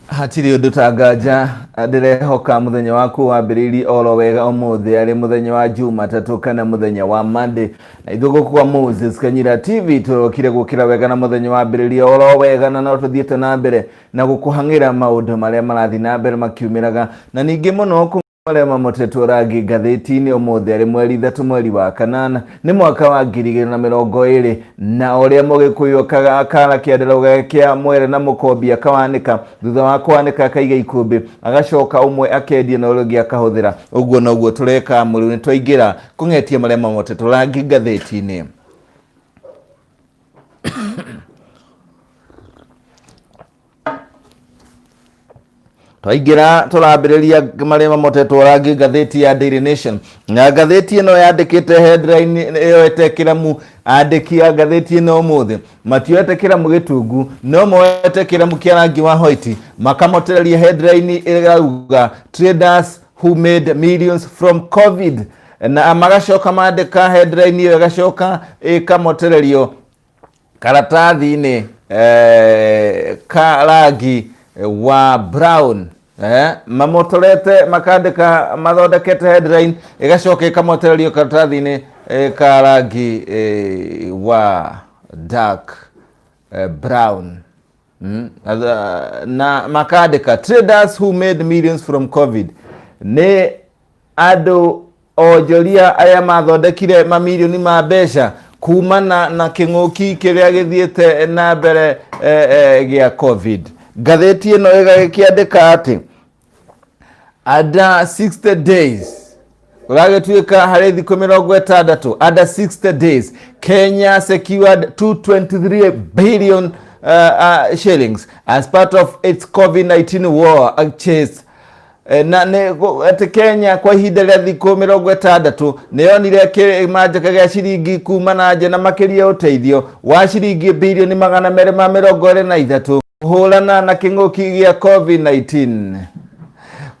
Hatiri undu tangaja ndirehoka muthenya waku wambiriri oro wega umuthi ari muthenya wa Jumatatu kana muthenya wa Monday na ithuko kwa Moses Kanyira TV turokire gukira wega na muthenya wambiriri oro wega na no tuthiete na mbere na gukuhangira maundu maria marathi na mbere makiumiraga na ningi muno maria mamotetwo rangi ngathĩti-inĩ ũmũthĩ arĩ mweri 3 mweri wa kanana nĩ mwaka wa 2020 na ũrĩa mũgĩkũyũ akara kĩandarũa kĩa mwere na mũkombi akawanĩka thutha wa kwanĩka akaiga ikũmbĩ agacoka ũmwe akendia na ũrĩa ũngĩ akahũthĩra ũguo noguo tũreka mũrũ nĩ twaingĩra kũng'etia maria mamotetwo rangi ngathĩti-inĩ. Twaingira turambiriria maria mamotetwo rangi ngathĩti ya Daily Nation na ngathĩti ĩno yandĩkĩte headline ĩyo etekĩramu andĩki a ngathĩti ĩno ũmũthĩ matioete kĩramu gĩtungu no moete kĩramu kĩa rangi wa white makamotereria headline ĩrauga traders who made millions from COVID na magacoka mandĩka headline ĩyo ĩgacoka ĩkamotererio karatathi-inĩ ka rangi wa brown mamotorete makandika mathondekete headline igacoka ikamotererio karatathi-inĩ ka rangi wa dark brown na makandika traders who made millions from COVID nĩ andũ onjoria aya mathondekire mamirioni ma mbeca kumana na kĩng'ũki kĩrĩa gĩthiĩte na mbere gĩa COVID. Ngathĩti ĩno ĩgakĩandĩka atĩ under 60 days gũgagĩtuĩka harĩ thikũ 60 under 60 days Kenya secured 223 billion shillings as part of its COVID-19 war chase na nĩ Kenya kwa ihinda rĩa thikũ 60 nĩyonire kĩmanjĩka gĩa ciringi kuma na nja na makĩria ũteithio wa ciringi birioni 223 kũhũrana na kĩng'ũki gĩa COVID-19.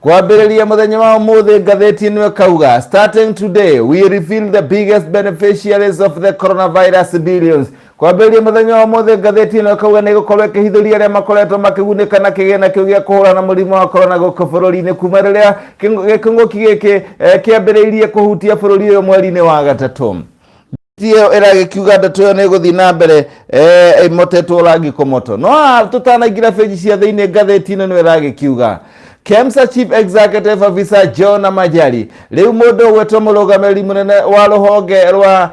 Kwambĩrĩria mũthenya wa ũmũthĩ ngathĩti ĩno ĩkauga starting today we reveal the biggest beneficiaries of the coronavirus billions. Kwambĩrĩria mũthenya wa ũmũthĩ ngathĩti ĩno ĩkauga nĩ gũkorwo ĩkĩhithũria arĩa makoretwo makĩgunĩka na kĩgĩna kĩu gĩa kũhũrana na mũrimũ wa corona gũkũ bũrũri-inĩ kuma rĩrĩa kĩng'ũki gĩkĩ kĩambĩrĩirie kũhutia bũrũri ũyũ mweri-inĩ wa gatatũ. Tiyo ĩragĩkiuga ndeto ĩyo nĩ gũthiĩ na mbere ĩmotetwo rangi kũmoto no tũtanaingĩra page cia thĩinĩ ngathĩti ĩno nĩ ĩragĩkiuga KEMSA Chief Executive Officer John Majari rĩu mũndũ ũgwĩtwo mũrũgamĩrĩri mũnene wa rũhonge rwa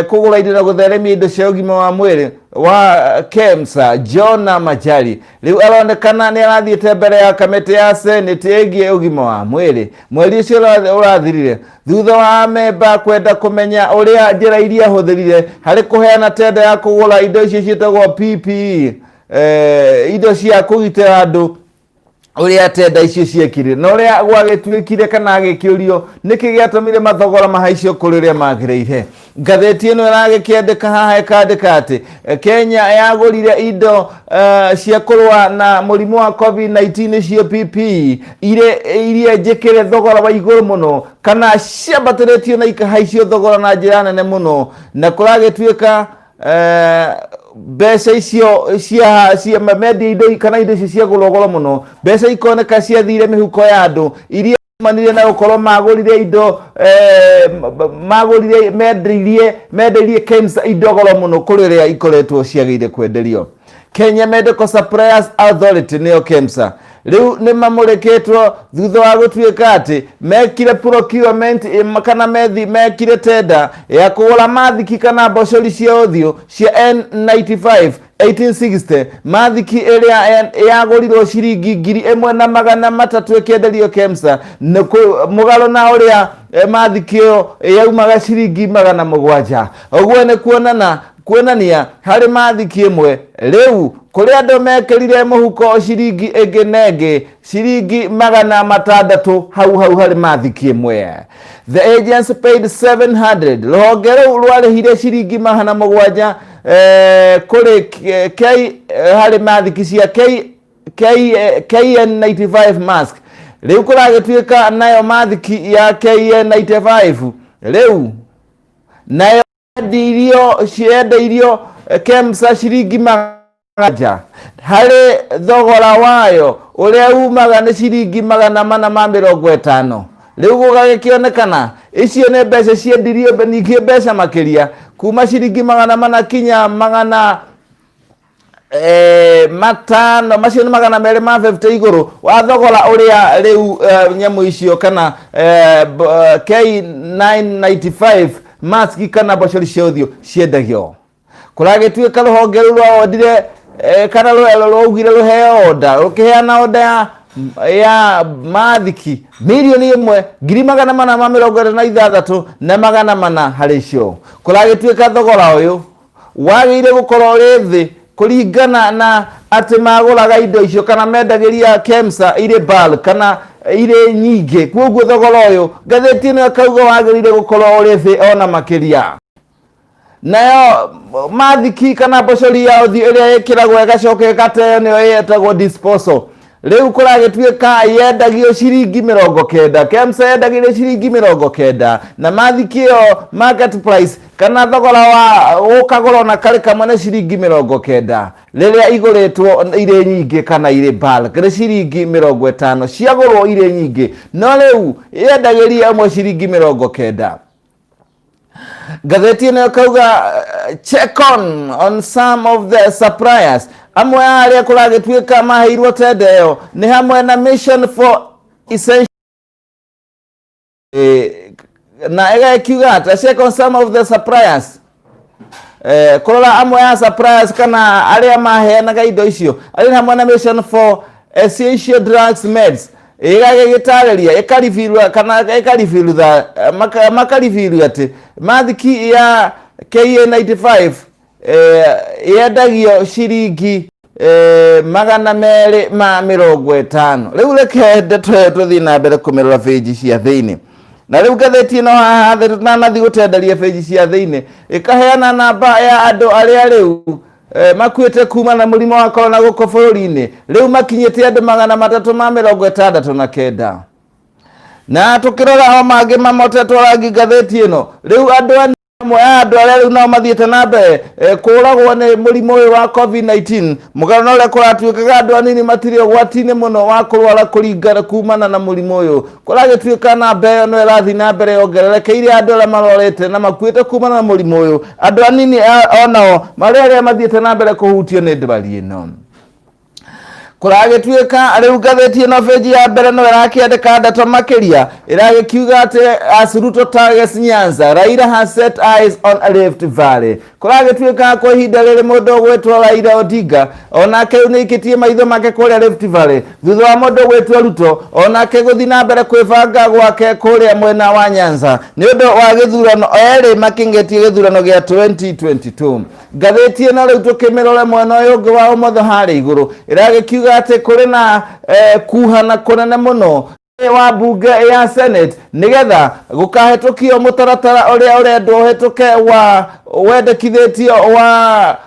kũgũra indo na gũtheremia indo cia ũgima wa mwĩrĩ wa KEMSA John Majari rĩu aronekana nĩ arathiĩte mbere ya kamĩtĩ ya Senate ĩgiĩ ũgima wa mwĩrĩ mweri ũcio ũrathirire thutha wa memba kwenda kũmenya ũrĩa njĩra iria hũthĩrire harĩ kũheana tenda ya kũgũra indo icio ciĩtagwo PPE indo cia kũgitĩra andũ ũrĩa tenda icio ciekire na ũrĩa gwagĩtuĩkire kana agĩkĩũrio nĩkĩ gĩatũmire mathogora mahaicio kũrĩ ũrĩa magĩrĩire. Ngathĩti ĩno ĩragĩkĩandĩka haha ĩkandĩka atĩ Kenya yagũrire indo cia kũrũa na mũrimũ wa COVID-19 cio PPE iria njĩkĩre thogora wa igũrũ mũno kana ciambatĩrĩtio na ikahaicio thogora na njĩra nene mũno na kũragĩtuĩka mbeca icio cia mendia indo kana indo icio ciagũrwo goro mũno mbeca ikoneka ciathire mĩhuko ya andũ iria manire na gũkorwo magũrire indo mendeirie KEMSA indo goro mũno kũrĩ ũrĩa ikoretwo ciagĩire kwenderio. Kenya Medical Suppliers Authority nĩyo KEMSA rĩu nĩ mamũrĩkĩtwo thutha wa gũtuĩka atĩ mekire procurement kana mekire tenda ya kũgũra mathiki kana mbocori cia ũthiũ cia N95 1860 mathiki ĩrĩa yagũrirwo ciringi 1,300 ĩkĩenderio KEMSA mũgarũ na ũrĩa mathiki ĩyo yaumaga ciringi 700 ũguo nĩ kuonania harĩ mathiki ĩmwe rĩu kũrĩ andũ mekĩrire mũhuko ciringi ĩngĩ nengĩ ciringi 600 hau harĩ mathiki ĩmwe. The agents paid 700 rũhonge rũu rwarĩhire ciringi 700 kũrĩ harĩ mathiki cia KN95 mask rĩu kũragĩtuĩka nayo mathiki ya KN95 rĩu nayo ciendeirio KEMSA ciringi 100 harĩ thogora wayo uria umaga ni ciringi 450. Riu gugagikionekana icio ne mbeca ciendirio ningĩ mbeca makiria kuma ciringi 400 kinya 500 macio ni 250 iguru wa thogora uria riu nyamu icio kana K995 mask kana boshori ciothe ciendagio. Kuragituika ruhonge rwa odire kana rugire ruheo oda rukiheana oda ya mathiki milioni 1,436 na 400 harĩ cio. Kuragituika thogora uyu wagire gukorwo ri thi kuringana na ati maguraga indo icio kana mendagiria KEMSA ire bulk kana ire nyingi. Koguo thogora uyu gatheti ino akauga wagirire gukorwo ri thi ona makiria. Nayo mathiki kana boshori ya uthi iria ikiragwo igacoka ikateo niyo yetagwo disposal. Riu kuragituika yendagio ciringi 90, KEMSA yendagio ciringi 90 na mathiki yo market price kana thogora wa ukagora na kari kamwe na ciringi 90 riria iguritwo ire nyingi kana ire bulk ni ciringi 50 ciagurwo ire nyingi no riu yendagiria amwe ciringi 90. Gatheti ino kauga check on some of the suppliers. Amwe aria kuragituika maheirwo tendeo ni hamwe na mission for essential na egakiuga check on some of the suppliers. Kurora amwe ya suppliers kana aria maheanaga indo icio ari hamwe na mission for essential drugs meds igagitariria ikarifirwa kana ikarifirwa makarifirwa ati mathiki ya K95 yendagio ciringi 250. Riu reke tuthi na mbere kumerora page cia thiini na riu gatheti ino haha nathi gutenderia page cia thiini ikaheana namba ya andu aria riu makuite kuma na murimo wa corona guko bururi-ini riu makinyite andu 369 na tukirora o mangi mamotetwo rangi gatheti ino riu andu amwe andu aria riu no mathiete na mbere kuragwo ni murimo uyu wa COVID-19 mugano uria kuratuikaga andu anini matiri gwatini muno wa kurwara kuringana kumana na murimo uyu kuragituika na mbere no irathi na mbere yongererekeire andu aria marorete na makuite kumana na murimo uyu andu anini onao maria mathiete na mbere kuhutio ni ndwari ino. Kuragituika riu gatheti ino page ya mbere no irakiandika ndeto makiria iragikiuga ati Ruto targets Nyanza, Raila has set eyes on Rift Valley. Kuragituika kwa ihinda riri mundu gwetwo Raila Odinga onake unikitie maitho make kuria Rift Valley thutha wa mundu gwetwo Ruto onake guthi na mbere kwibanga gwake kuria mwena wa Nyanza ni undu wa githurano eri makingetie githurano gia 2022. Gatheti ino riu tukimirore mwena uyu ungi wa umotho hari iguru iragikiuga ati kuri na kuhana kunene muno wa bunge ya Senate nigetha gukahetukio mutaratara uria urendwo hetuke wa wendekithitio wa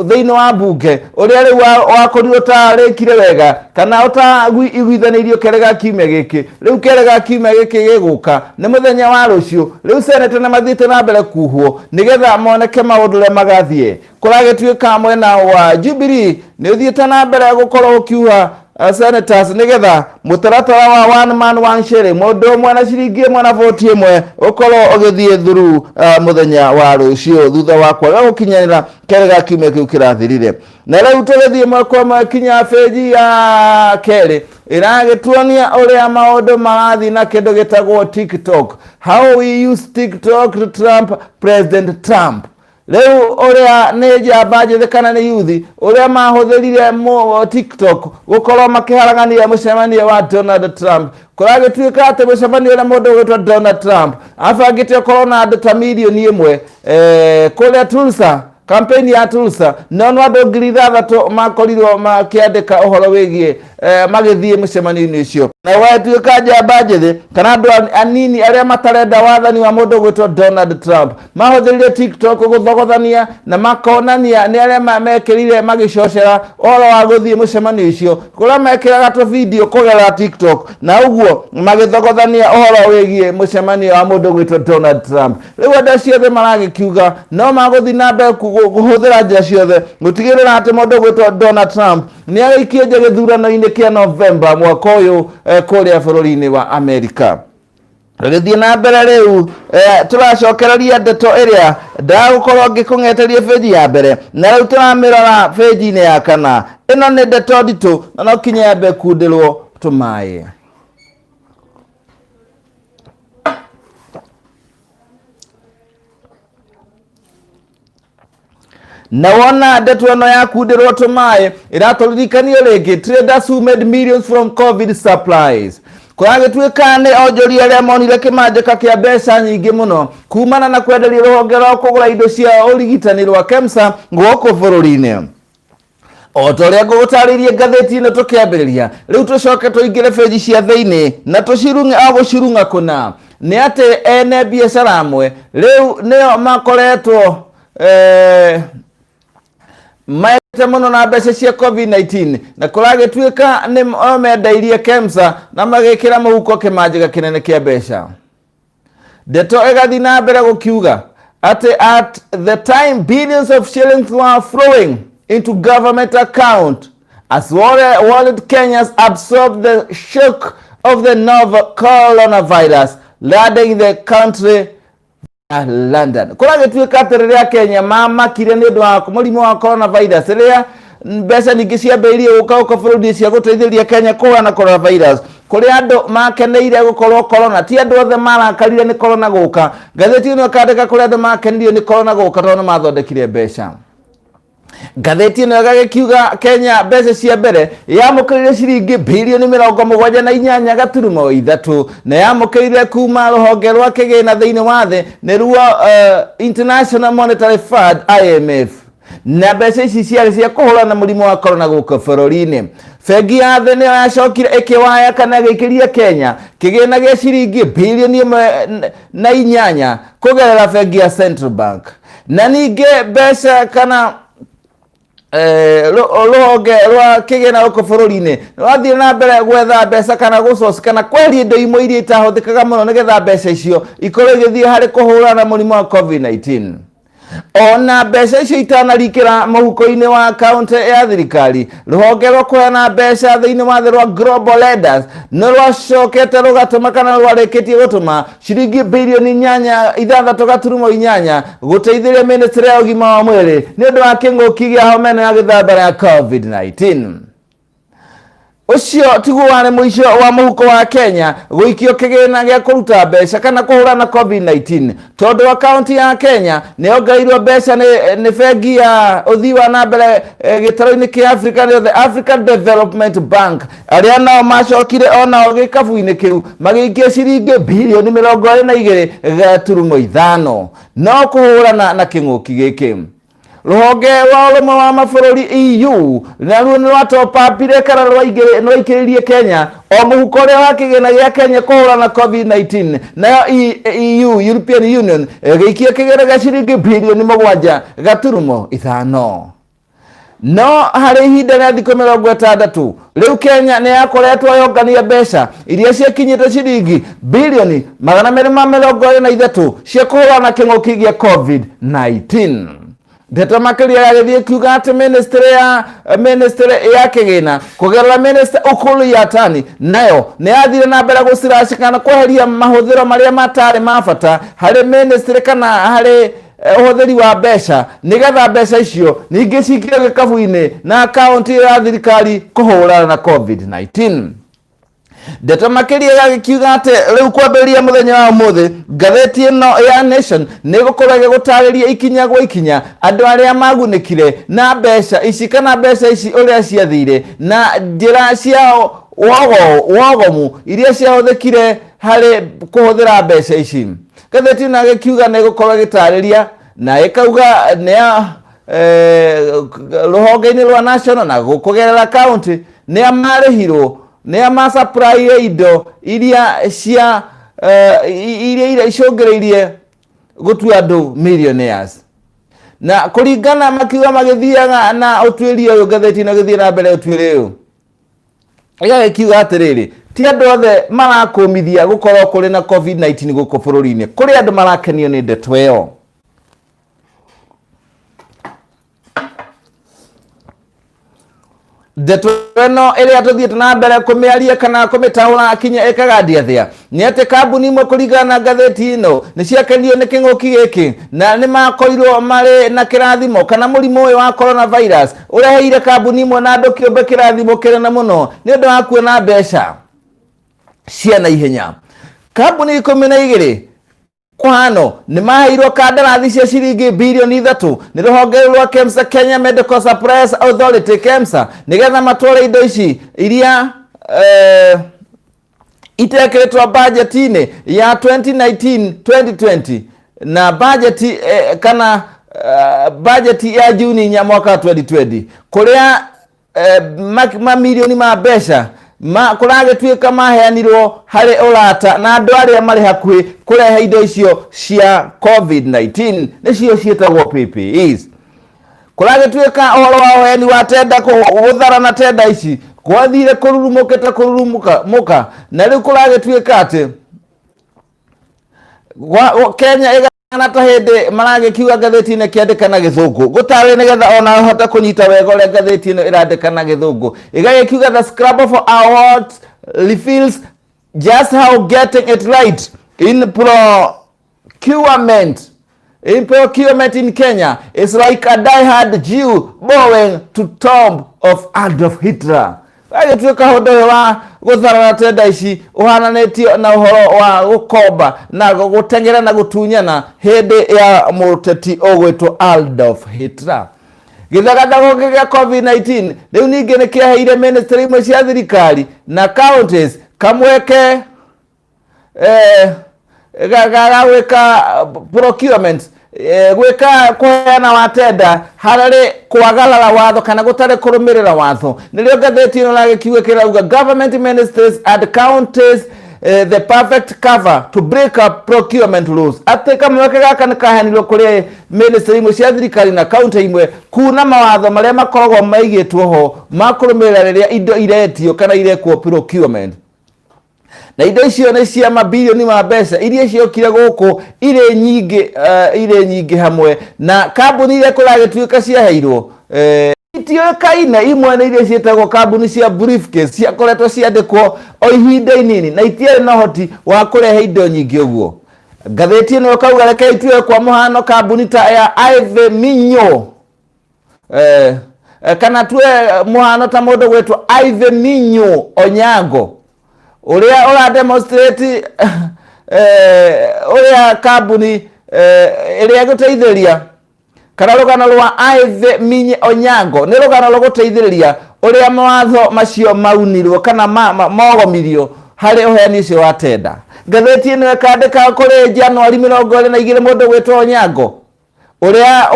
thiini wa bunge uria riu wakorirwo ta rikire wega kana utaiguithanirio kerega kiumia giki riu kerega kiumia giki giguka ni muthenya wa rucio riu Senate na mathiite na mbere kuhwo nigetha moneke maundu ria magathie. Kuragituika mwena wa Jubilee ni uthiite na mbere gukorwo ukiuha senators nigetha mutaratara wa one man one shilling mundu umwe na ciringi imwe na voti imwe ukorwo ugithie through muthenya wa rucio thutha wa kwaga gukinyanira kerega kiumia kiu kirathirire. Na riu tugithie mwako makinya page ya keri iragituonia uria maundu marathi na kindu gitagwo TikTok, how we use TikTok to Trump President Trump. Riu uria ni jamba njithe kana ni yuthi uria mahuthirire TikTok gukorwo makiharagania mucemanio wa Donald Trump. Kuragituika ati mucemanio na mundu gwitwa Donald Trump afangite Korona andu ta milioni 1 kuria Tulsa campaign ya Tulsa no andu 6,000 makorirwo makiandika uhoro wigie magithie mucemanio ucio. Na watuika jamba njithe kana andu anini aria matarenda wathani wa mundu gwitwa Donald Trump mahuthirire TikTok guthogothania na makonania ni aria mekirire magicocera oro wa guthie mucemanio ucio kuria mekiraga to video kugera TikTok na uguo magithogothania uhoro wigie mucemanio wa mundu gwitwa Donald Trump. Riu andu ciothe maragikiuga no maguthi na mbere kuhuthira njira ciothe gutigirira ati mundu gwitwa Donald Trump nĩ agĩikio nja gĩthurano-inĩ kĩa November mwaka ũyũ kũrĩa bũrũri-inĩ wa Amerika. Rĩgĩthiĩ na mbere rĩu tũracokereria ndeto ĩrĩa ndagũkorwo ngĩkũng'eteria page ya mbere, na rĩu tũramĩrora page-inĩ ya kana. Ĩno nĩ ndeto nditũ na no kinya yambe kundĩrwo tũmaĩ. Na wona ndeto ĩno ya kundĩrwo tũmaĩ ĩratũririkanio rĩngĩ traders who made millions from COVID supplies. Kũragĩtuĩka nĩ onjoria arĩa monire kĩmanjĩka kĩa mbeca nyingĩ mũno kumana na kwenderia rũhonge rwa kũgũra indo cia ũrigitani rwa KEMSA gũkũ bũrũri-inĩ. O ta ũrĩa ngũgũtarĩirie ngathĩti-inĩ tũkĩambĩrĩria, rĩu tũcoke tũingĩre page cia thĩinĩ na tũcirung'e gũcirung'a kũna. Nĩ atĩ ene biacara amwe rĩu nĩo makoretwo maete mũno na mbeca cia COVID-19 na kũragĩtuĩka nĩ mendeirie KEMSA na magĩkĩra mũhuko kĩmanjĩka kĩnene kĩa mbeca. Ndeto ĩgathiĩ na mbere gũkiuga atĩ at the time billions of shillings were flowing into government account as worried Kenyans absorbed the shock of the novel coronavirus landing the country London. Kũragĩtuĩka atĩ rĩrĩa Kenya mamakire nĩ ũndũ wa mũrimũ wa coronavirus, rĩrĩa mbeca nyingĩ ciambĩrĩirie gũka bũrũri cia gũteithĩrĩria Kenya kũhũrana na coronavirus, kũrĩa andũ makeneire gũkorwo corona, ti andũ othe marakarire nĩ corona gũka. Ngathĩti ĩno ĩkandĩka kũrĩa andũ makenirio nĩ corona gũka tondũ mathondekire mbeca. Ngathĩti ĩno ĩgagĩkiuga Kenya mbeca cia mbere yamũkĩrire ciringi birioni 78.3 na yamũkĩrire kuma rũhonge rwa kĩgĩna thĩinĩ wa thĩ nĩruo International Monetary Fund IMF. Na mbeca ici ciarĩ cia kũhũrana na mũrimũ wa corona gũkũ bũrũri-inĩ. Bengi ya thĩ nĩyo yacokire ĩkĩwaya kana ĩgĩkĩria Kenya kĩgĩna gĩa ciringi birioni 1.8 kũgerera bengi ya Central Bank. Na ningĩ mbeca kana rũhonge rwa kĩgĩna gũkũ bũrũri-inĩ rwathiĩ na mbere gwetha mbeca kana gũcoci kana kweheria indo imwe iria itahũthĩkaga mũno nĩgetha mbeca icio ikorwo igĩthiĩ harĩ kũhũrana na mũrimũ wa COVID-19. Ona mbeca icio itanarikĩra mũhuko-inĩ wa akaunti ya thirikari, rũhonge rwa kũheana mbeca thĩinĩ wa thĩ rwa Global Leaders nĩ rwacokete rũgatũma kana rwarĩkĩtie gũtũma ciringi birioni 6.8 gũteithĩrĩria ministry ya ũgima wa mwĩrĩ nĩ ũndũ wa kĩng'ũki gĩa homa ĩno ya gĩthambara ya COVID-19. Ũcio tiguo warĩ mũico wa mũhuko wa Kenya gũikio kĩgĩna gĩa kũruta mbeca kana kũhũrana na COVID-19, tondũ akaunti ya Kenya nĩ yongereirwo mbeca nĩ bengi ya ũthii wa na mbere gĩtarũ-inĩ kĩa Africa nĩyo the African Development Bank, arĩa nao macokire onao gĩkabu-inĩ kĩu magĩikia ciringi birioni 22.5 no kũhũrana na kĩng'ũki gĩkĩ. Rũhonge rwa ũrũmwe wa mabũrũri EU naruo nĩ rwatopapire kana rwaikĩrĩirie Kenya o mũhuko ũrĩa wa kĩgĩna gĩa Kenya kũhũrana na COVID-19, nayo EU European Union ĩgĩikia kĩgĩna gĩa ciringi birioni 7.5. No harĩ ihinda rĩa thikũ 60 rĩu Kenya nĩ yakoretwo yongania mbeca iria ciakinyĩte ciringi birioni 223 cia kũhũrana na kĩng'ũki gĩa COVID-19. Ndeto makĩria yagĩthiĩ kiuga atĩ ministry ya kĩgĩna kũgerera minister Ukulu Yatani nayo nĩ yathire na mbere gũciracika na kweheria mahũthĩro marĩa matarĩ ma bata harĩ ministry kana harĩ ũhũthĩri wa mbeca nĩgetha mbeca icio ningĩ cikire gĩkabu-inĩ na akaunti ya thirikari kũhũrana na COVID-19. Ndeto makĩria yagĩkiuga atĩ rĩu kwambĩrĩria mũthenya wa ũmũthĩ ngathĩti ĩno ya Nation nĩ gũkorwo gũtarĩria ikinya gwa ikinya andũ arĩa magunĩkire na mbeca ici kana mbeca ici ũrĩa ciathire na njĩra ciao wogomu iria ciahũthĩkire harĩ kũhũthĩra mbeca ici. Ngathĩti ĩno yagĩkiuga nĩ gũkorwo gĩtarĩria na ĩkauga nĩ rũhonge-inĩ rwa National na kũgerera county nĩ amarĩhirwo nĩ amasupply indo iria icũngĩrĩirie gũtua andũ millionaires. Na kũringana makiuga magĩthiaga na ũtuĩria ũyũ ngathĩti-inĩ gĩthiĩ na mbere ũtuĩria ũyũ ĩgagĩkiuga atĩrĩrĩ, ti andũ othe marakũmithia gũkorwo kũrĩ na COVID-19 gũkũ bũrũri-inĩ, kũrĩ andũ marakenio nĩ ndeto ĩyo. ndeto eno ĩrĩa tũthiĩte na mbere kũmĩaria kana kũmĩtaũra akinya ĩkagadia thĩa nĩ atĩ kambuni imwe kũringana na ngathĩti ĩno nĩ ciakenirio nĩ kĩng'ũki gĩkĩ na nĩ makorirwo marĩ na kĩrathimo kana mũrimũ ũyũ wa coronavirus ũreheire kambuni imwe na andũ kĩũmbe kĩrathimo kĩnene mũno nĩ ũndũ wa kuona mbeca cia naihenya. Kambuni 12 kwano nĩ maheirwo kandarathi cia ciringi bilioni 3 nĩ rũhonge rwa KEMSA, Kenya Medical Supplies Authority KEMSA, nĩgetha matware indo ici iria itekĩrĩtwo budget-inĩ ya 2019-2020 na budget kana budget ya Juni ya mwaka 2020 kũrĩa mamirioni ma mbeca kũragĩtuĩka maheanirwo harĩ ũrata na andũ arĩa marĩ hakuhĩ kũrehe indo icio cia COVID-19 nĩcio ciĩtagwo PPEs. Kũragĩtuĩka ũhoro wa ũheani wa tenda gũthara na tenda ici gwathire kũrurumũka na rĩu kũragĩtuĩka atĩ Kenya na ta hĩndĩ maragĩkiuga ngathĩti-inĩ kĩandĩka na gĩthũngũ gũtarĩ nĩgetha ona hote kũnyita wega ũrĩa ngathĩti ĩno ĩrandĩka na gĩthũngũ ĩgagĩkiuga the scrabble for awards reveals just how getting it right in procurement in Kenya is like a die-hard Jew bowing to tomb of Adolf Hitler. Agĩtuĩka ũndũ wa gũthara tenda ici ũhananĩtio na ũhoro wa gũkomba na gũteng'era na gũtunyana hĩndĩ ya mũteti ũgwĩtwo Adolf Hitler. Gĩthagathago gĩa COVID-19 rĩu ningĩ nĩ kĩaheire ministry imwe cia thirikari na counties kamweke gwĩka procurement gwĩka kũheana wa tenda harĩ kwagarara watho kana gũtarĩ kũrũmĩrĩra watho. Nĩrĩo ngathĩti ĩno ragĩkiuga kĩrauga government ministries and counties the perfect cover to break up procurement rules. Atĩ kamweke gaka nĩ kaheanirwo kũrĩ ministry imwe cia thirikari na county imwe kuna mawatho marĩa makoragwo maigĩtwo ho ma kũrũmĩrĩra rĩrĩa indo iretio kana irekwo procurement. Na indo icio nĩ cia mabilioni ma mbeca iria ciokire gũkũ irĩ nyingĩ hamwe na kambuni iria kũragĩtuĩka ciaheirwo itioĩkaine. Imwe nĩ iria ciĩtagwo kambuni cia briefcase ciakoretwo ciandĩkwo o ihinda inini na itiarĩ na ũhoti wa kũrehe indo nyingĩ ũguo. Ngathĩti ĩno ĩkauga reke itue kwa mũhano kambuni ta ya Ive Minyo kana tue mũhano ta mũndũ gwĩtwo Ive Minyo Onyango ũrĩa ũrademonstrate ũrĩa kambuni ĩrĩa gũteithĩrĩria kana rũgano rwa Ive Minyo Onyango nĩ rũgano rwa gũteithĩrĩria ũrĩa mawatho macio maunirwo kana mogomirio harĩ ũheani ũcio wa tenda. Ngathĩti ĩno ĩkandĩka kũrĩ Januari 22 mũndũ gwĩtwo Onyango ũrĩa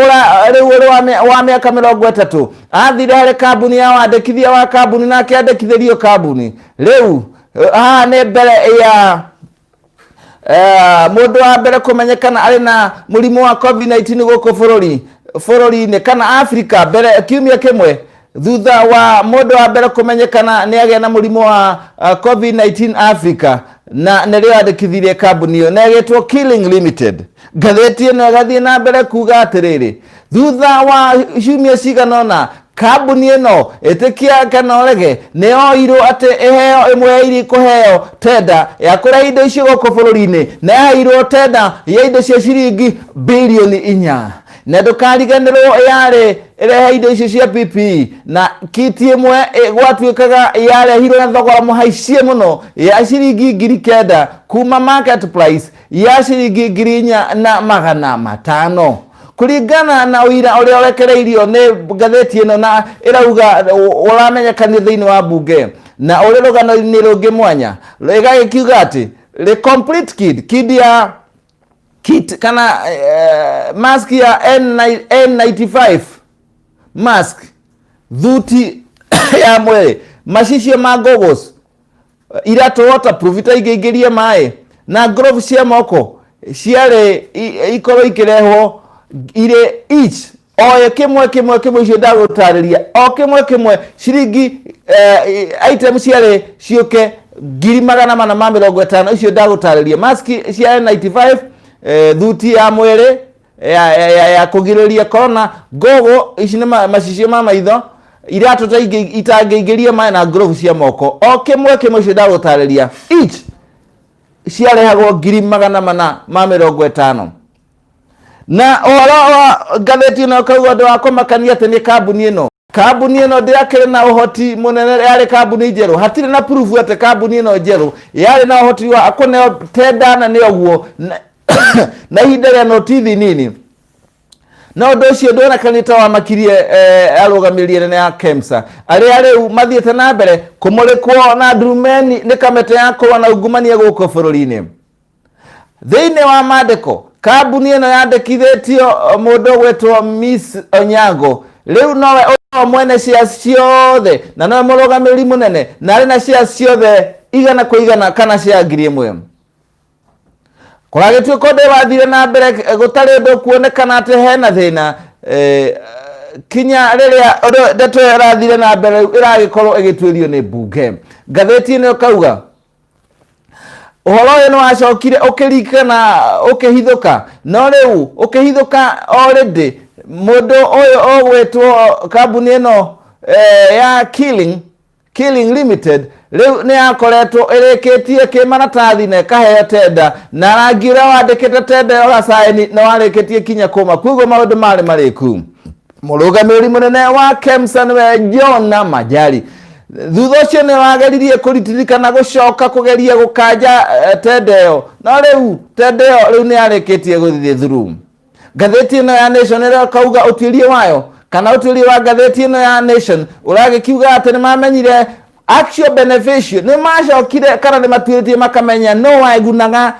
rĩu wa mĩaka 30 athire harĩ kambuni ya wandĩkithia wa kambuni na akĩandĩkithĩrio kambuni. Rĩu nĩ mbere ya mũndũ wa mbere kũmenyekana arĩ na mũrimũ wa COVID-19 gũkũ bũrũri-inĩ kana Africa mbere kiumia kĩmwe thutha wa mũndũ wa mbere kũmenyekana nĩ agĩa na mũrimũ wa COVID-19 Africa na nĩrĩo andĩkithirie kambuni ĩyo na ĩgĩtwo Killing Limited. Ngathĩti ĩno ĩgathiĩ na mbere kuga atĩrĩrĩ thutha wa ciumia cigana ũna kambuni ĩno ĩtĩkia kana ũrege nĩ oirwo atĩ ĩheo ĩmwe ya iria kũheo tenda ya kũrehe indo icio gũkũ bũrũri-inĩ na yaheirwo tenda ya indo cia ciringi bilioni 4 na ndũkariganĩrwo yarĩ ĩrehe indo icio cia PPE na kiti ĩmwe gwatuĩkaga yarehirwo na thogora mũhaicie mũno ya ciringi 9,000 kuma market price ya ciringi 4,500 kũringana na ũira ũrĩa ũrekereirio nĩ ngathĩti ĩno na ĩrauga ũramenyekana thĩinĩ wa bunge na ũrĩ rũgano-inĩ rũngĩ mwanya ĩgagĩkiuga atĩ the complete kit kana mask ya N95 mask thuti ya mwĩrĩ macicio ma goggles iratũ waterproof itaingĩingĩrie maĩ na gloves cia moko ciarĩ ikorwo ikĩrehwo irĩ each o kĩmwe icio ndagũtarĩria o kĩmwe ciringi item ciarĩ ciũke 450 icio ndagũtarĩria mask cia N95 thuti ya mwĩrĩ ya kũgirĩrĩria corona gogo ici nĩ macicio ma maitho irato ta itangĩingĩria maĩ na gloves cia moko o kimwe cio ndagũtarĩria each ciarehagwo 450,000 na ũhoro wa ngathĩti ĩno kauga ũndũ wa kũmakania atĩ nĩ kambuni ĩno ndĩakĩrĩ na ũhoti mũnene, yarĩ kambuni njerũ, hatirĩ na proof atĩ kambuni ĩno njerũ yarĩ na ũhoti wa kũneo tenda na nĩ ũguo na ihinda rĩa notithi nini. Na ũndũ ũcio ndonekana ta wamakirie arũgamĩrĩri nene ya KEMSA arĩa rĩu mathiĩte na mbere kũmũrĩkwo na ndurumeni nĩ kamĩtĩ ya kũrũa na ungumania gũkũ bũrũri-inĩ. Thĩinĩ wa mandĩko kambuni ĩno yandĩkithĩtio mũndũ ũgwĩtwo Miss Onyango, rĩu nowe mwene shares ciothe na nowe mũrũgamĩrĩri mũnene na arĩ na shares ciothe 100% kana share 1,000. Kũragĩtuĩka ũndũ wathire na mbere gũtarĩ ũndũ kuonekana atĩ hena thĩna kinya rĩrĩa ndeto ĩrathire na mbere ĩragĩkorwo ĩgĩtuĩrio nĩ mbunge. Ngathĩti ĩno kauga ũhoro ũyũ nĩ wacokire ũkĩrikana ũkĩhithũka, no rĩu ũkĩhithũka already mũndũ ũyũ ũgwĩtwo kambuni ĩno ya Killing Limited rĩu nĩ yakoretwo ĩrĩkĩtie kĩmaratathi na ĩkaheo tenda na rangi ũrĩa wandĩkĩte tenda ĩyo gacaĩni na warĩkĩtie kinya kũma, koguo maũndũ marĩ marĩku. Mũrũgamĩrĩri mũnene wa KEMSA nĩwe John Majari, thutha ũcio nĩ wageririe kũritirikana gũcoka kũgeria gũkanja tenda ĩyo, no rĩu tenda ĩyo rĩu nĩ yarĩkĩtie gũthiĩ through. Ngathĩti ĩno ya Nation ĩrĩa kauga ũtuĩria wayo kana ũtuĩria wa ngathĩti ĩno ya Nation ũragĩkiuga atĩ nĩ mamenyire actual beneficiary, nĩ macokire kana nĩ matuĩrĩtie makamenya no waigunaga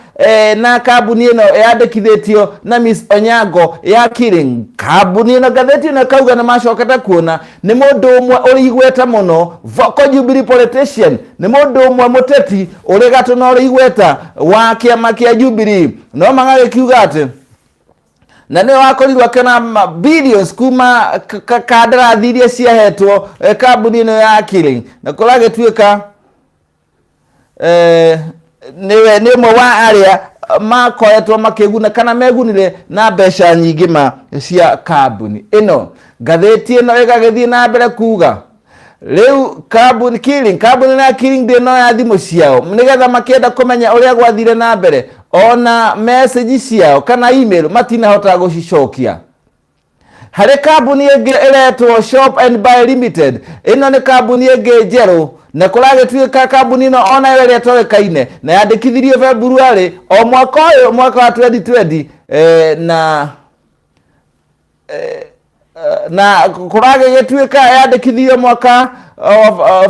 na kambuni ĩno yandĩkithĩtio na Miss Onyango ya Killing. Kambuni ĩno ngathĩti ĩno kauga nĩ macokete kuona nĩ mũndũ ũmwe ũrĩ igweta mũno, vocal Jubilee politician, nĩ mũndũ ũmwe mũteti ũrĩ gatũ na ũrĩ igweta wa kĩama kĩa Jubilee, no magagĩkiuga atĩ na nĩ wakorirwo akĩona billions kuma kandarathi iria ciahetwo kambuni ĩno ya Killing, na kũragĩtuĩka nĩ ũmwe wa arĩa makoretwo makĩguna kana megunire na mbeca nyingĩ cia kambuni ĩno. Ngathĩti ĩno ĩgagĩthiĩ na mbere kuga rĩu kambuni ya Killing ndĩ no ya thimũ ciao nĩgetha makĩenda kũmenya ũrĩa gwathire na mbere, ona message ciao kana email matinahota gũcicokia. Harĩ kambuni ĩngĩ ĩretwo Shop and Buy Limited, ĩno nĩ kambuni ĩngĩ njerũ na kũragĩtuĩka kambuni ĩno ona ĩrĩa ĩtoĩkaine na yandĩkithirio February o mwaka ũyũ, mwaka wa 2020 na kũragĩtuĩka yandĩkithirio mwaka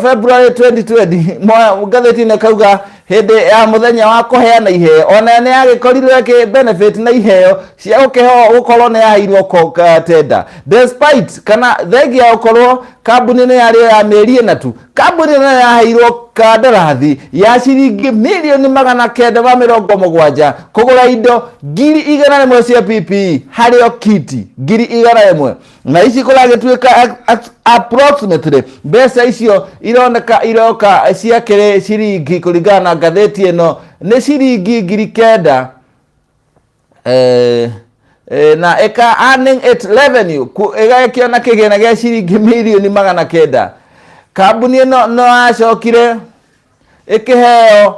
February 2020. Ngathĩti-inĩ kauga hĩndĩ ya mũthenya wa kũheana iheo ona nĩ yagĩkorirwo ĩkĩ benefit na iheo cia gũkorwo nĩ yaheirwo tenda, despite kana thengia gũkorwo kambuni nĩ yarĩ ya mĩeri ĩna tu, kambuni nĩ yaheirwo kandarathi ya ciringi 970,000 kũgũra indo 100,000 cia PPE harĩ o kiti 100,000, na ici kũragĩtuĩka approximately mbeca icio iroka ciakĩrĩ ciringi kũringana na ngathĩti ĩno nĩ ciringi 9,000 na eka earning it revenue ĩgagĩkĩona kĩgĩna gĩa ciringi 900,000. Kambuni ĩno no yacokire ĩkĩheo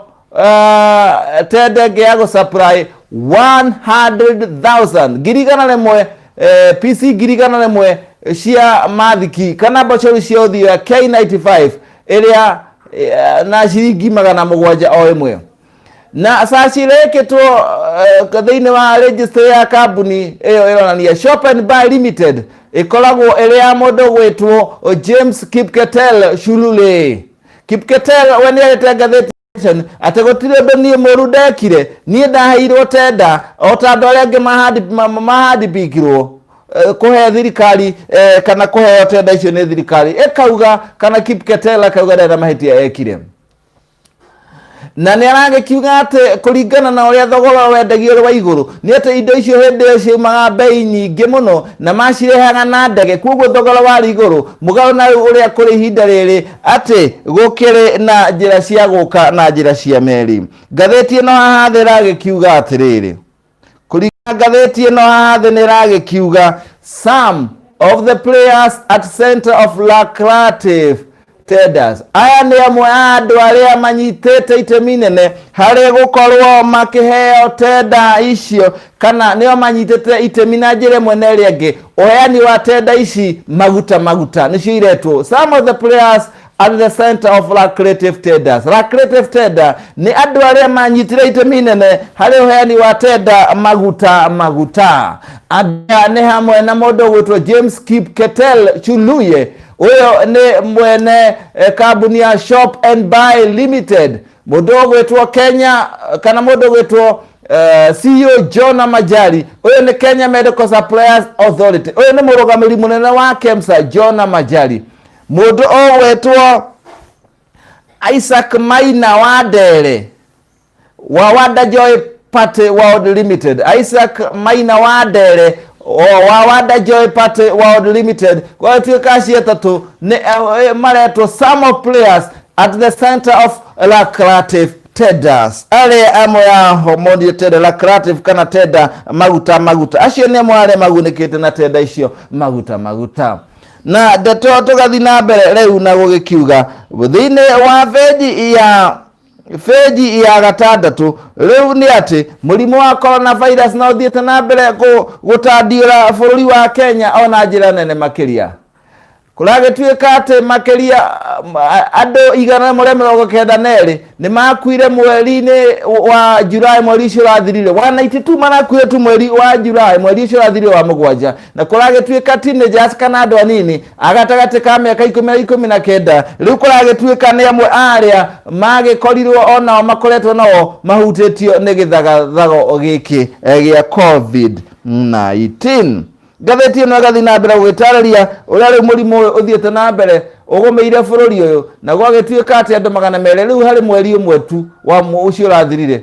tenda ĩngĩ ya gũsupply 100,000 100,000 PC 100,000 cia mathiki kana mboco cia ũthiũ ya K95 ĩrĩa na ciringi 700 o ĩmwe. Na saci reketwo thĩinĩ wa register ya kambuni ĩyo ĩronania Shop and Buy Limited ĩkoragwo ĩrĩ ya mũndũ gwĩtwo James Kipketel Shulule. Kipketel we nĩ arĩte ngathĩti atĩ gũtirĩ ũndũ niĩ mũru ndekire, niĩ ndaheirwo tenda o ta andũ arĩa angĩ mahadipikirwo kũhe thirikari kana kũheo tenda icio nĩ thirikari. Ĩkauga kana Kipketel akauga ndarĩ na mahĩtia ekire, na nĩ aragĩkiuga atĩ kũringana na ũrĩa thogora wendagio wa igũrũ nĩ atĩ indo icio hĩndĩ ĩyo ciumaga bei nyingĩ mũno na macirehaga na ndege, koguo thogora warĩ igũrũ mũgarũ na ũrĩa kũrĩ ihinda rĩrĩ atĩ gũkĩrĩ na njĩra cia gũka na njĩra cia meri. Ngathĩti ĩno haha thĩ ĩragĩkiuga atĩrĩrĩ, kũringana ngathĩti ĩno haha thĩ nĩ ĩragĩkiuga Sam of the players at center of lucrative tenders. Aya nĩ amwe a andũ arĩa manyitĩte itemi inene harĩ gũkorwo makĩheo tenda icio, kana nĩo manyitĩte itemi na njĩra ĩmwe na ĩrĩa ĩngĩ ũheani wa tenda ici maguta nĩcio iretwo. Some of the players at the center of lucrative tenders. Lucrative tender ni andũ arĩa manyitire itemi inene harĩ ũheani wa tenda maguta. Aya nĩ hamwe na mũndũ ũgwĩtwo James Kipketel Chuluye. Uyo nĩ mwene kambuni ya Shop and Buy Limited. Mũndũ ũgwĩtwo Kenya, kana mũndũ ũgwĩtwo CEO Jona Majari. Uyo nĩ Kenya Medical Suppliers Authority. Uyo nĩ mũrũgamĩrĩri mũnene wa KEMSA, Jona Majari. Mũndũ ũgwĩtwo Isaac Maina Wadere wa Wada Joy Party World Limited. Isaac Maina Wadere wa Wada Joy Party World Limited. Kwa tuweka tatu maretwo some of players at the center of lucrative tenders. Ale amwe ya homodi tenda lucrative kana tenda maguta. Acio nĩ amwe magunĩkĩte na tenda icio maguta. Na ndeto tugathi na mbere rĩu na gũgĩkiuga thĩinĩ wa feji ya gatandatũ rĩu nĩ atĩ mũrimũ wa coronavirus no ũthiĩte na mbere gũtandiũra bũrũri wa Kenya ona njĩra nene makĩria. Kũragĩtuĩka atĩ makĩria andũ 192 nĩ makuire mweri-inĩ wa Julai, mweri ũcio ũrathirire. 192 marakuire tu mweri wa Julai, mweri ũcio ũrathirire wa mũgwanja. Na kũragĩtuĩka teenagers kana andũ anini agatagatĩ ka mĩaka 10 na 19 rĩu kũragĩtuĩka nĩ amwe arĩa magĩkorirwo onao makoretwo nao mahutĩtio nĩ gĩthagathago gĩkĩ gĩa COVID-19. Gatheti ĩno ĩgathiĩ na mbere gũgĩtarĩria ũrĩa rĩu mũrimũ ũyũ ũthiĩte na mbere ũgũmĩire bũrũri ũyũ, na gwagĩtuĩka atĩ andũ 200 rĩu harĩ mweri ũmwe tu wa ũcio ũrathirire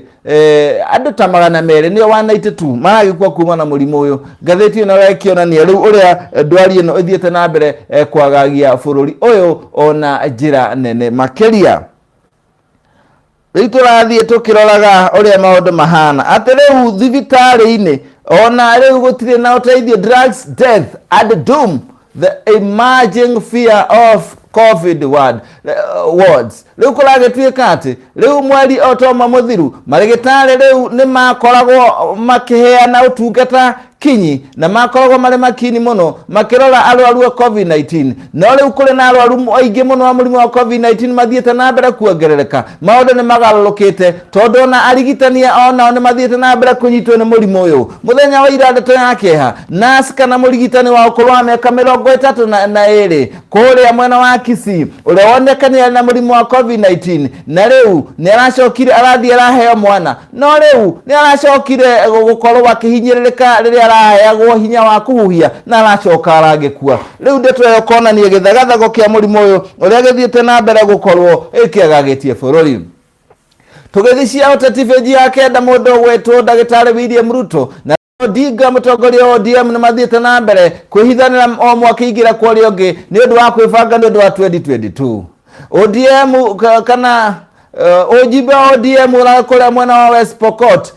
andũ ta 200 nĩo 192 maragĩkua kuma na mũrimũ ũyũ. Gatheti ĩno ĩkĩonania rĩu ũrĩa ndwari ĩno ĩthiĩte na mbere kwagagia bũrũri ũyũ ona njĩra nene makĩria. Rĩu tũrathiĩ tũkĩroraga ũrĩa maũndũ mahana atĩ rĩu thibitarĩ-inĩ ona rĩu gũtirĩ na ũteithio. Drugs, death and doom, the emerging fear of COVID wards. Rĩu kũragĩtuĩka atĩ rĩu mweri otoma mũthiru marĩgĩtarĩ rĩu nĩ makoragwo makĩheana ũtungata kinyi na makoragwo marĩ makini mũno makĩrora arwaru a COVID-19. No rĩu kũrĩ na arwaru aingĩ mũno wa mũrimũ wa COVID-19 mathiĩte na mbere kuongerereka. Maũndũ nĩ magarũrũkĩte tondũ ona arigitania onao nĩ mathiĩte na mbere kũnyitwo nĩ mũrimũ ũyũ. Mũthenya wa ira ndeto ya kĩeha, nurse kana mũrigitani wa ũkũrũ wa mĩaka 32 kũrĩa mwena wa Kisii ũrĩa wonekanire na mũrimũ wa COVID-19 na rĩu nĩ aracokire arathiĩ araheo mwana. No rĩu nĩ aracokire gũkorwo akĩhinyĩrĩrĩka rĩrĩa araheagwo hinya wa kũhuhia na aracoka aragĩkua. Rĩu ndeto ĩyo kuonania gĩthagathago kĩa mũrimũ ũyũ ũrĩa gĩthiĩte na mbere gũkorwo ĩkĩagagĩtie bũrũri. Tũgĩthiĩ cia ũteti feji ya kenda, mũndũ ũgwĩtwo Ndagĩtarĩ William Ruto na Odinga mũtongoria wa ODM nĩ mathiĩte na mbere kwĩhithanĩra o mwaka ingĩra kwa ũrĩa ũngĩ nĩ ũndũ wa kwĩbanga nĩ ũndũ wa 2022. ODM kana OJB ODM ũrakũrĩa mwena wa West Pokot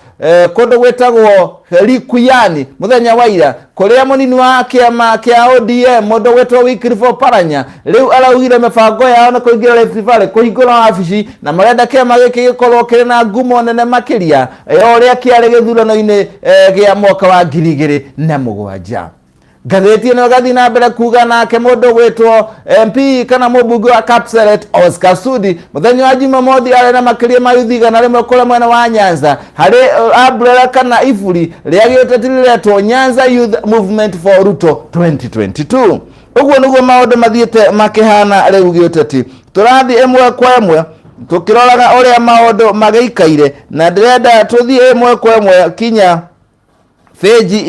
kũndũ gwĩtagwo Likuyani mũthenya wa ira kũrĩa mũnini wa kĩama kĩa ODM mũndũ gwĩtwo Wycliffe Oparanya rĩu araugire mĩbango yao na kũingĩra Rift Valley kũhingũra wabici na marenda kĩama gĩkĩ gĩkorwo kĩrĩ na ngumo nene makĩria ũrĩa kĩarĩ gĩthurano-inĩ gĩa mwaka wa 2007. Gatheti ĩno ĩgathiĩ na mbere kuga nake mũndũ gwĩtwo MP kana mũmbunge wa Kapseret Oscar Sudi mũthenya wa Jumamothi arĩ na makĩria ma yuthi 100 kũrĩa mwena wa Nyanza harĩ umbrella kana iburi rĩa gĩũteti rĩretwo Nyanza Youth Movement for Ruto 2022. Ũguo nĩguo maũndũ mathiĩte makĩhana rĩu gĩũteti. Tũrathiĩ ĩmwe kwa ĩmwe tũkĩroraga ũrĩa maũndũ magĩikaire na ndĩrenda tũthiĩ ĩmwe kwa ĩmwe kinya feji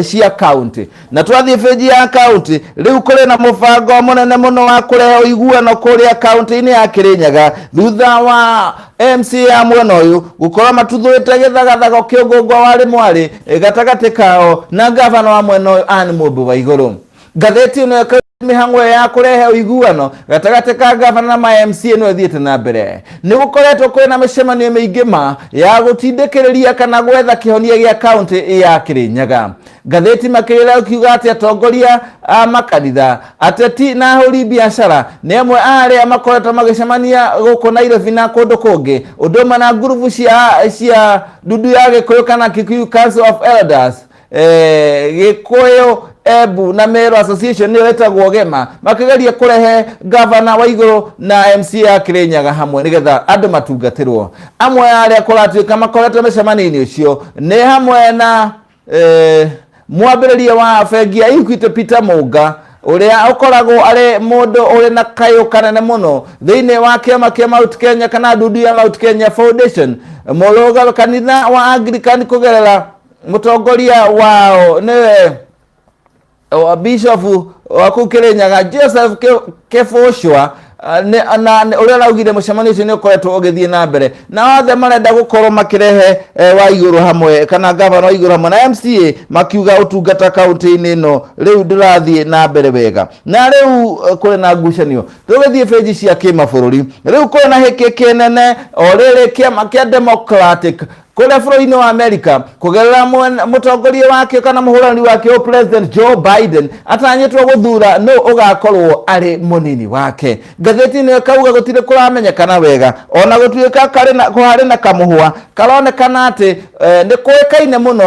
cia county na twathiĩ feji ya county rĩu kũrĩ na mũbango mũnene mũno wa kũrehe ũiguano kũrĩa county-inĩ ya Kĩrĩnyaga thutha wa MCA mwena ũyũ gũkorwo matuthũĩte gĩthagathago kĩũngũngwa warĩ mwarĩ gatagatĩ kao na gavana wa mwena ũyũ Anne Mũmbi wa igũrũ. Gatheti ĩno mihango ya kurehe uiguano gatagate ka gavana na MCA no thiete na mbere ni gukoretwo kwina micemanio miingima ya gutindekereria kana gwetha kihonia gia county ya Kirinyaga. Gatheti makirira ukiuga ati atongoria makanitha ateti na ahuri biashara ni amwe aria makoretwo magicemania guku Nairobi na kundu kungi uduma na ngurubu cia Ndudu ya Gikuyu kana Kikuyu Council of Elders Gikuyu Ebu na Meru Association ni wetagwo Gema makigeria kurehe governor wa iguru na MCA ya Kirinyaga hamwe nigetha andu matungatirwo. Amwe aria kuratuika makoretwo micemania-ini ucio ni hamwe na mwambĩrĩria wa bengi ya Equity Peter Muga uria ukoragwo ari mundu uri na kayo kanene muno thiini wa kiama kia Mount Kenya kana Ndudu ya Mount Kenya Foundation. Muruga kanitha wa Anglican kugerera mutongoria wao niwe Bishop wa Kirinyaga Joseph Kefoshwa uria raugire mucemanio ucio ni ukoretwo ugithie na mbere na othe marenda gukorwo makirehe wa iguru hamwe kana governor wa iguru hamwe na MCA makiuga utungata kaunti-ini no riu ndirathie na mbere wega na riu kuri na ngucanio tugithie page cia kimabũrũri riu kuri na hiki kinene oriri kiama kia Democratic kule bũrũri-inĩ wa America kugerera mutongoria wake kana muhurani wake o President Joe Biden atanyitwo guthura no ugakorwo ari munini wake. Gatheti-inĩ kauga gutire kuramenyekana wega ona gutuika kuhari na kamuhwa karonekana ati ni kuikaine muno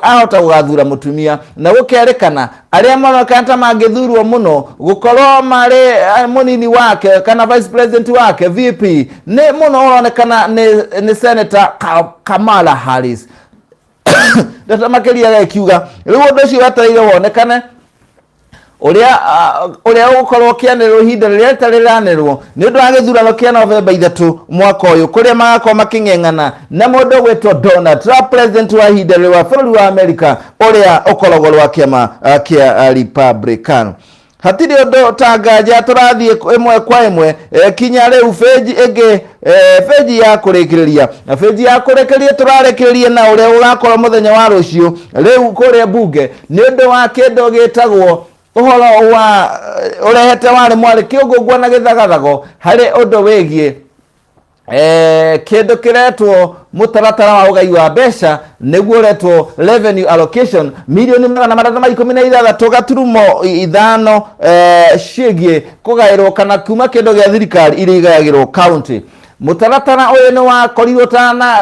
ahota gugathura mutumia na gukerikana aria maronekana mangithurwo muno gukorwo mari munini wake kana vice president wake VP ni muno uronekana ni Senator Kamala Harris. Ndata makeria yakiuga riu undu ucio wataire wonekane uria ukorwo kianirwo ihinda riria ritariranirwo ni undu wa githurano kia November 3 mwaka uyu kuria magakorwo making'eng'ana na mundu gwitwo Donald Trump, president wa ihinda riu wa bũrũri wa America uria ukoragwo rwa kiama kia Republican. Hatiri undu tangaja turathie imwe kwa imwe kinya riu feji ege feji ya kurekereria na feji ya kurekereria turarekereria na uria ugakorwo muthenya wa rucio riu kuria bunge ni undu wa kindu gitagwo uhoro wa urehete wari mwari kiungungwa na githagathago hari undu wigie kindu kiretwo mutaratara wa ugai wa mbeca niguo retwo revenue allocation milioni 316 gaturumo 5 cigie kugairwo kana kuma kindu gia thirikari iri igayagirwo county. Mutaratara uyu ni wakorirwo tana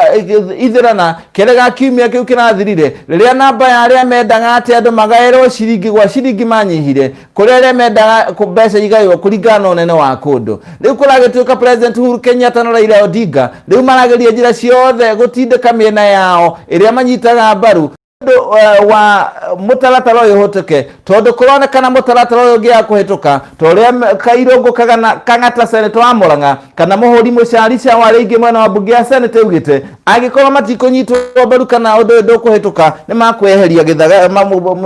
ithirana kirega kiumia kiu kirathirire riria namba ya aria mendaga ati andu magairwo ciringi gwa ciringi manyihire kuria aria mendaga mbeca igairwo kuringana unene wa kundu. Riu kuragituika President Uhuru Kenyatta na Raila Odinga riu marageria njira ciothe gutindika miena yao iria manyitaga mbaru wa mutaratara uyu hoteke tondu kuronekana mutaratara uyu ngia kuhituka toria kairungu kang'ata senator wa Murang'a kana muhuri mucarica wa ringi mwena wa bunge ya senate ugite agikorwo matikunyitwo mbaru kana undu ndukuhituka ni makweheria githaga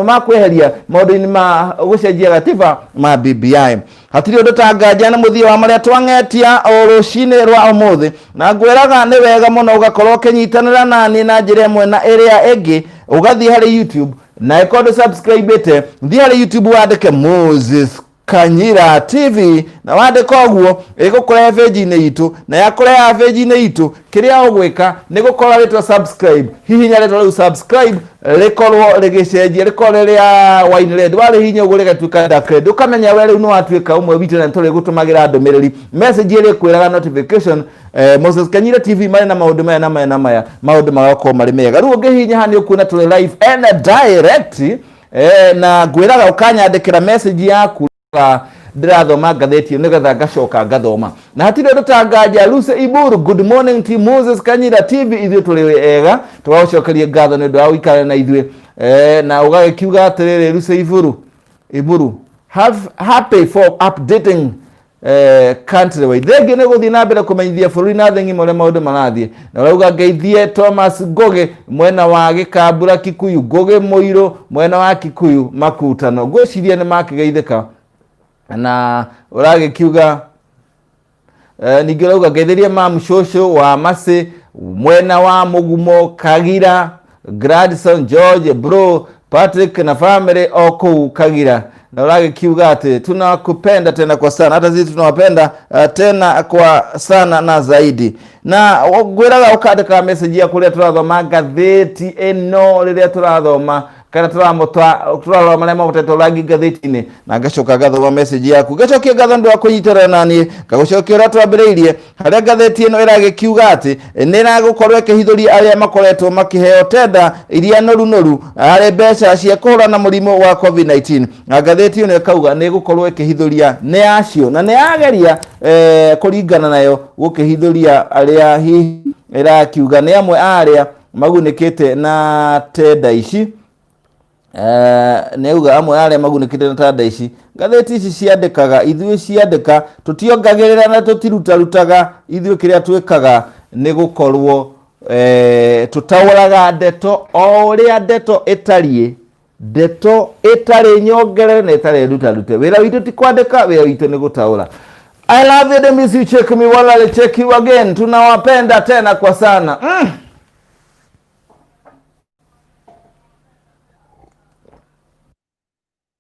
makweheria maundu-ini ma gucenjia gatiba ma BBI. Hatiri undu tangaja na muthia wa maria twang'etia o rucini rwa umuthi na ngwiraga ni wega muno ugakorwo kinyitanira nani na njira imwe na iria ingi ugathie hari YouTube na ikondo subscribe ite thie hari YouTube wandike Moses Kanyira TV na wandika oguo igukora page-ini itu na yakora page-ini itu kiria ugwika ni gukora ritwa subscribe hihinya ritwa subscribe rikorwo rigicenjia rikorwo ria wine red wale hinya uguo rigatuika dark red ukamenya we riu no watuika umwe witu na tuli gutumagira ndumiriri message iri kwiraga notification Moses Kanyira TV mari na maundu maya maundu magako mari mega riu ungihinya hani ukuna tuli live and direct na gwiraga ukanyandikira message yaku ndirathoma ngatheti nigetha ngacoka ngathoma na hatire ndutangaja Lucy Iburu. Good morning to Moses Kanyira TV ithu tuli ega tugacokeria ngatho ni ndu wa wikara na ithu na ugakiuga atiriri Lucy Iburu happy for updating country way thenge ni guthii na mbere kumenyithia bũrũri na theng'i mole maundu marathie na urauga ngeithie Thomas Ngoge mwena wa Gikambura Kikuyu Ngoge Muiru mwena wa Kikuyu makutano ngwiciria ni makigeithika na uragikiuga ningi urauga ngeithirie mamu shosho wa Masi mwena wa Mugumo Kagira Gradson George bro Patrick na family oku Kagira Uragikiuga ati tunakupenda tena kwa sana, hata sisi tunawapenda tena kwa sana na zaidi. Na gwiraga ukandika message ya kuria turathoma ngatheti eno riria turathoma kana turarora maria magutetwo rangi ngatheti-ini, na ngacoka gathoma message yaku, gacokia gatho ndu akunyitira nani, gagucokia ura twambiriirie haria ngatheti ino iragikiuga ati ni iragukorwo ikihithuria aria makoretwo makiheo tenda iria noru ari mbeca cia kuhura na murimu wa COVID-19, na ngatheti ino ikauga ni gukorwo ikihithuria ni acio na ni ageria kuringana nayo gukihithuria aria hihi irakiuga ni amwe aria magunikite na tenda ici. Neuga amwe aria magunikite na tenda ici. Ngatheti ici ciandikaga, ithuĩ ciandika tutiongagirira na tutirutaga, ithuĩ kiria twikaga ni gukorwo tutauraga ndeto o uria ndeto itarie, ndeto itari nyongerere na itari rutarute. Wira witu ti kwandika, wira witu ni gutaura. I love you, the miss you, check me while I check you again. Tunawapenda tena kwa sana.